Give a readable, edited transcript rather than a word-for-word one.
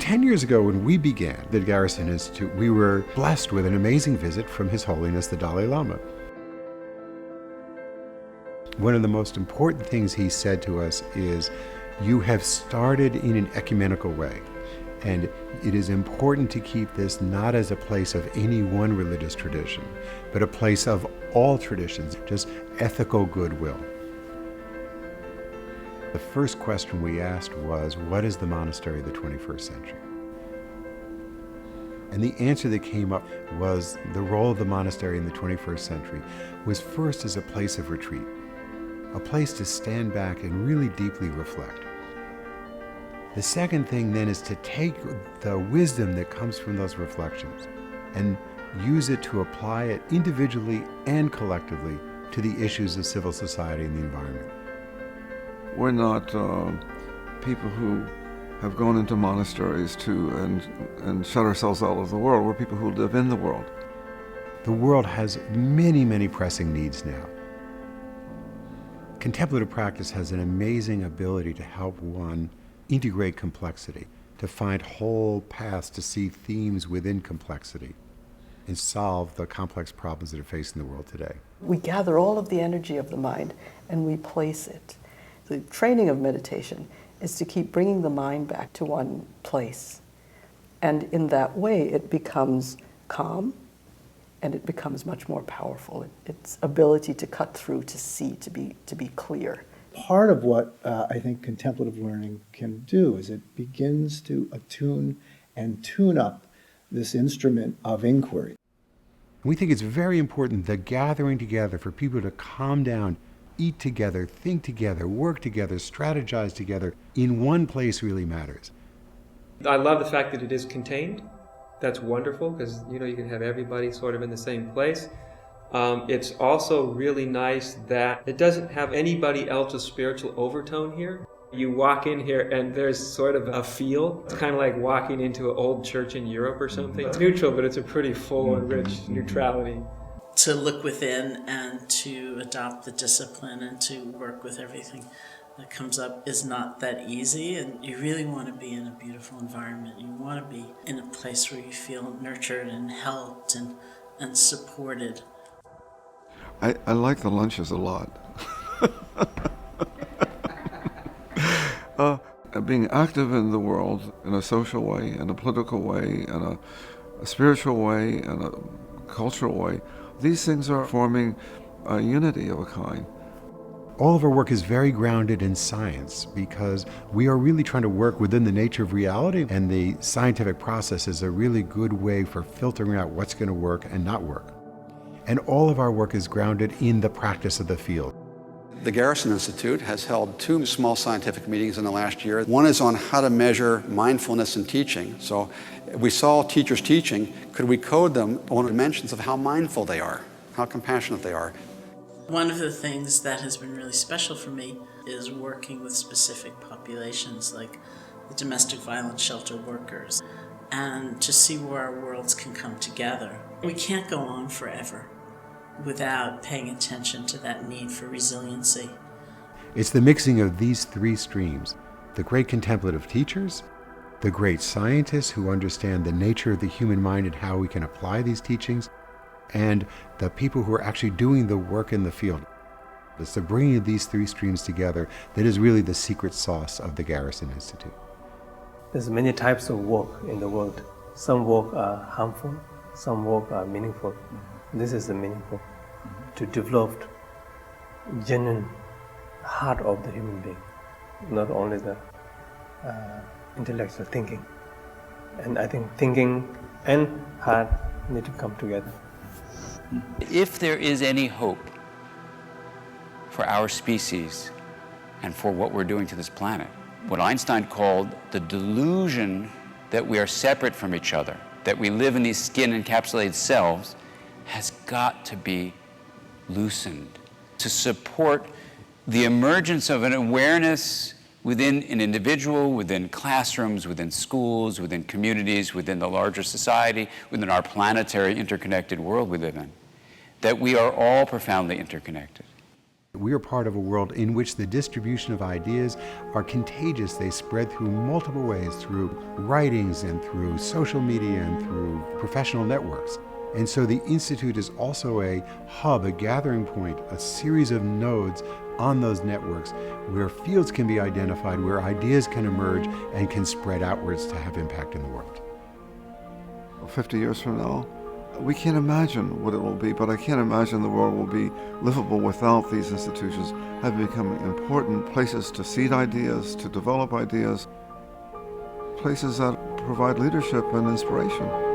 10 years ago, when we began the Garrison Institute, we were blessed with an amazing visit from His Holiness the Dalai Lama. One of the most important things he said to us is, you have started in an ecumenical way, and it is important to keep this not as a place of any one religious tradition, but a place of all traditions, just ethical goodwill. The first question we asked was, what is the monastery of the 21st century? And the answer that came up was the role of the monastery in the 21st century was first as a place of retreat, a place to stand back and really deeply reflect. The second thing then is to take the wisdom that comes from those reflections and use it to apply it individually and collectively to the issues of civil society and the environment. We're not people who have gone into monasteries and shut ourselves out of the world. We're people who live in the world. The world has many, many pressing needs now. Contemplative practice has an amazing ability to help one integrate complexity, to find whole paths to see themes within complexity and solve the complex problems that are facing the world today. We gather all of the energy of the mind and we place it. The training of meditation is to keep bringing the mind back to one place. And in that way, it becomes calm and it becomes much more powerful. Its ability to cut through, to see, to be clear. Part of what I think contemplative learning can do is it begins to attune and tune up this instrument of inquiry. We think it's very important, the gathering together for people to calm down, eat together, think together, work together, strategize together in one place really matters. I love the fact that it is contained. That's wonderful because you can have everybody sort of in the same place. It's also really nice that it doesn't have anybody else's spiritual overtone here. You walk in here and there's sort of a feel. It's kind of like walking into an old church in Europe or something. It's neutral, but it's a pretty full and rich neutrality. To look within and to adopt the discipline and to work with everything that comes up is not that easy, and you really want to be in a beautiful environment. You want to be in a place where you feel nurtured and helped and supported. I like the lunches a lot. Being active in the world in a social way, in a political way, in a spiritual way, in a cultural way, these things are forming a unity of a kind. All of our work is very grounded in science because we are really trying to work within the nature of reality, and the scientific process is a really good way for filtering out what's going to work and not work. And all of our work is grounded in the practice of the field. The Garrison Institute has held 2 small scientific meetings in the last year. One is on how to measure mindfulness in teaching. So we saw teachers teaching. Could we code them on dimensions of how mindful they are, how compassionate they are? One of the things that has been really special for me is working with specific populations like the domestic violence shelter workers, and to see where our worlds can come together. We can't go on forever without paying attention to that need for resiliency. It's the mixing of these 3 streams, the great contemplative teachers, the great scientists who understand the nature of the human mind and how we can apply these teachings, and the people who are actually doing the work in the field. It's the bringing of these 3 streams together that is really the secret sauce of the Garrison Institute. There's many types of work in the world. Some work are harmful, some work are meaningful. This is the meaningful, to develop genuine heart of the human being, not only the intellectual thinking. And I think thinking and heart need to come together. If there is any hope for our species and for what we're doing to this planet, what Einstein called the delusion that we are separate from each other, that we live in these skin-encapsulated selves, has got to be loosened to support the emergence of an awareness within an individual, within classrooms, within schools, within communities, within the larger society, within our planetary interconnected world we live in, that we are all profoundly interconnected. We are part of a world in which the distribution of ideas are contagious. They spread through multiple ways, through writings and through social media and through professional networks. And so the Institute is also a hub, a gathering point, a series of nodes on those networks where fields can be identified, where ideas can emerge and can spread outwards to have impact in the world. 50 years from now, we can't imagine what it will be, but I can't imagine the world will be livable without these institutions having become important places to seed ideas, to develop ideas, places that provide leadership and inspiration.